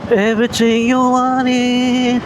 Everything you wanted.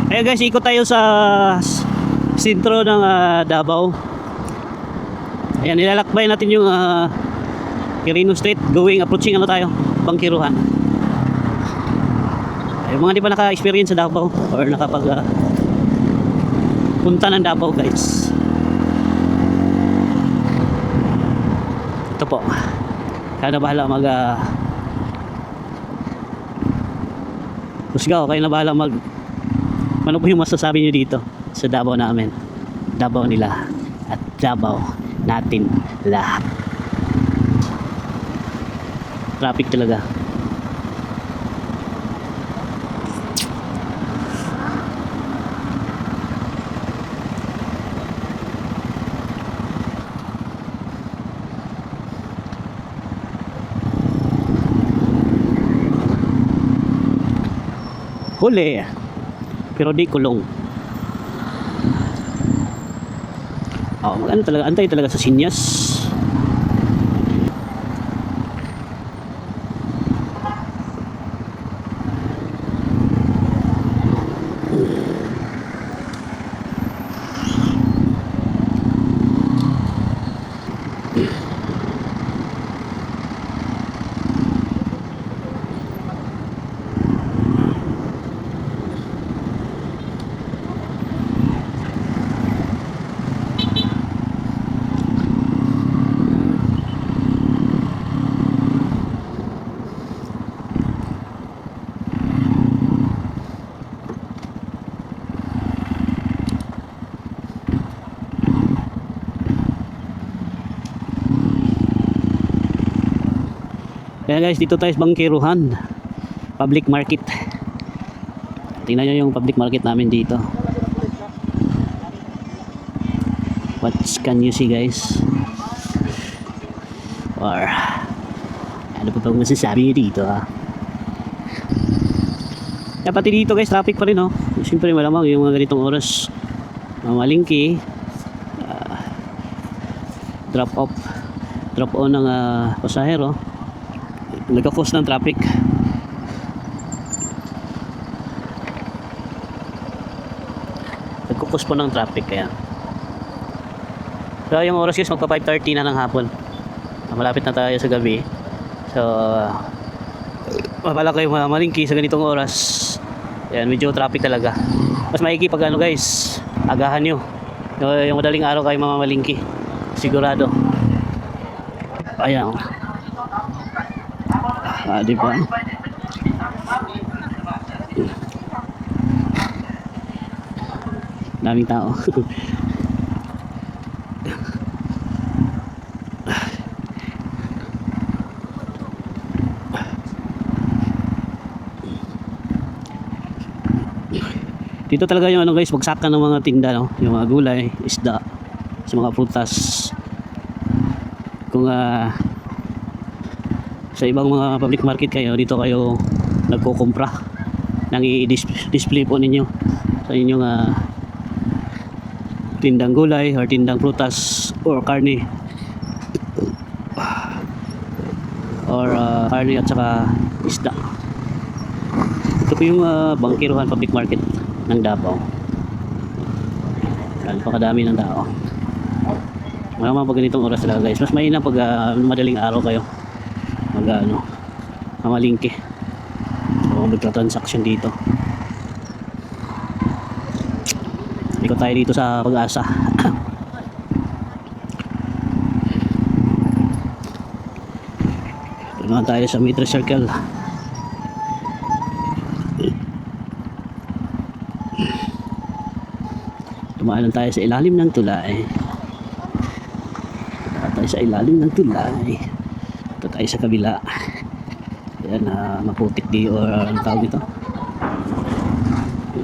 Ayan guys, ikot tayo sa sentro ng Davao. Ayan, nilalakbay natin yung Quirino Street, approaching tayo, Bangkiruhan. Yung mga di pa naka-experience sa Davao or nakapag punta ng Davao guys, ito po, kaya na bahala mag husgaw, kayo na bahala mag ano po yung masasabi nyo dito sa Davao namin, Davao nila at Davao natin lahat. Traffic talaga. Huli pero di kulong. Ano talaga, antay talaga sa sinyas. Kaya guys, dito tayo sa Bangkiruhan public market. Tingnan nyo yung public market namin dito. What can you see guys? Or ano pa bang masasabi nyo dito Kaya pati dito guys, traffic pa rin siyempre malamang yung mga ganitong oras, mamalingki, drop off, drop on ng pasahero, nagka-cause ng traffic. Nagkukos po ng traffic kaya. So yung oras guys, magpa 5:30 na ng hapon. Malapit na tayo sa gabi. So mapala kayo malingki sa ganitong oras. Yan, medyo traffic talaga. Mas maigi pag guys, agahan nyo. Yung madaling araw kayo mamamalingki. Sigurado. Ayan. Di ba? Daming tao. Dito talaga yung ano guys, bagsakan ng mga tinda, no? Yung mga gulay, isda, sa mga prutas. Kung sa ibang mga public market kayo, dito kayo nagkukumpra, nang i-display po ninyo sa inyong tindang gulay or tindang prutas or karne, or karne at saka isda. Ito po yung Bangkiruhan Public Market ng Davao. Napakadami ng tao. Mga pag ganitong oras talaga guys, mas mainam pag madaling araw kayo mamalingki o magtra-transaction dito. Ikot tayo dito sa Pag-asa. Tunahan tayo sa Mitre Circle. Tumaan tayo sa ilalim ng tulay. Sa ilalim ng tulay. Ito tayo sa kabila. Ayan, maputik di or ang tawag dito.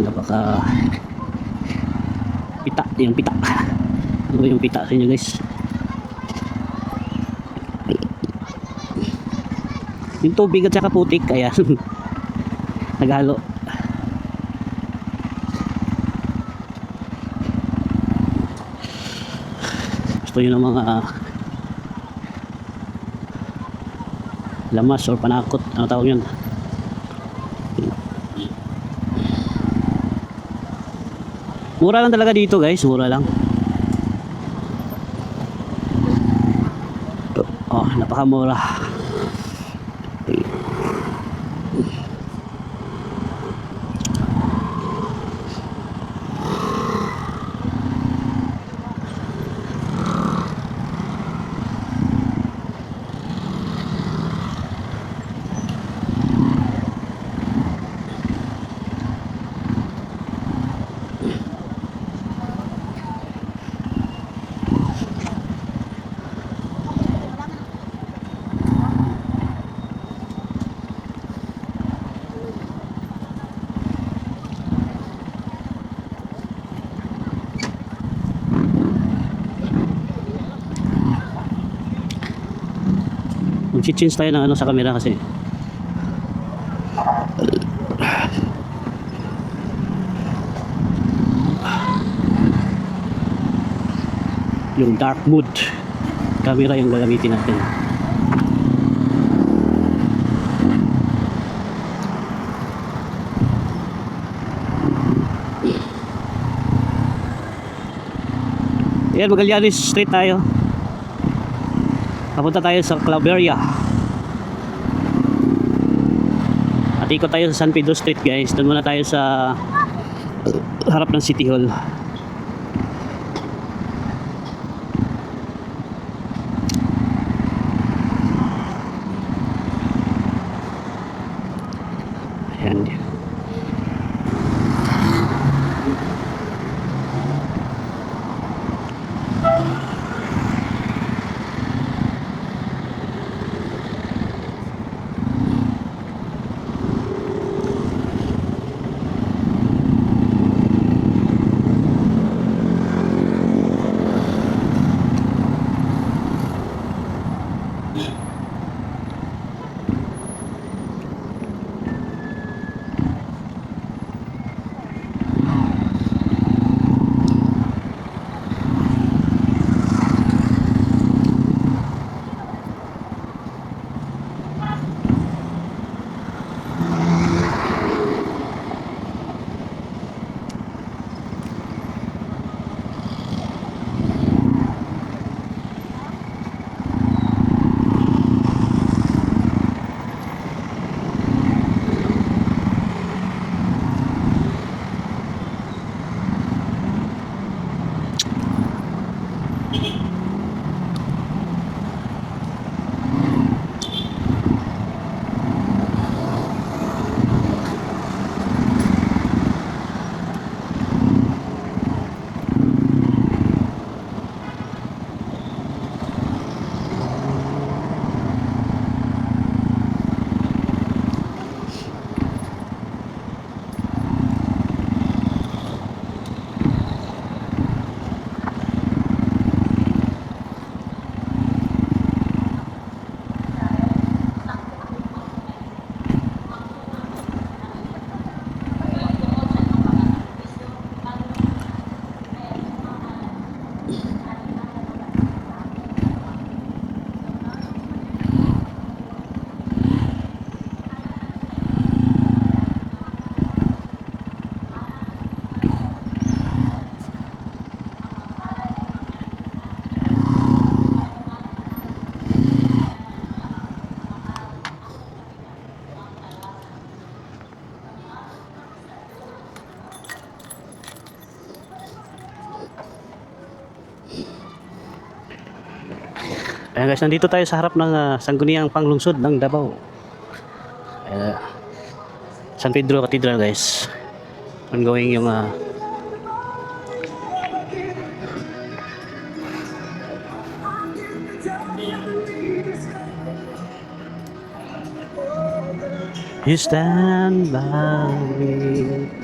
Napaka pita, yung pita. Ano ba yung pita sa inyo guys? Yung tubig at saka putik, ayan. Naghalo. Gusto nyo ng mga lamas or panakot, ano tawag yun? Mura lang talaga dito guys, mura lang. Oh, napakamura. Mag-change tayo ng ano sa camera kasi yung dark mode camera yung gagamitin natin. Ayan, Magallanes Street tayo. Papunta tayo sa Claveria. At ikot tayo sa San Pedro Street guys. Doon muna tayo sa harap ng City Hall. Ayan. Ayan guys, nandito tayo sa harap ng Sangguniang Panglungsod ng Davao. Ayan, San Pedro Cathedral guys. Ongoing yung You stand by me.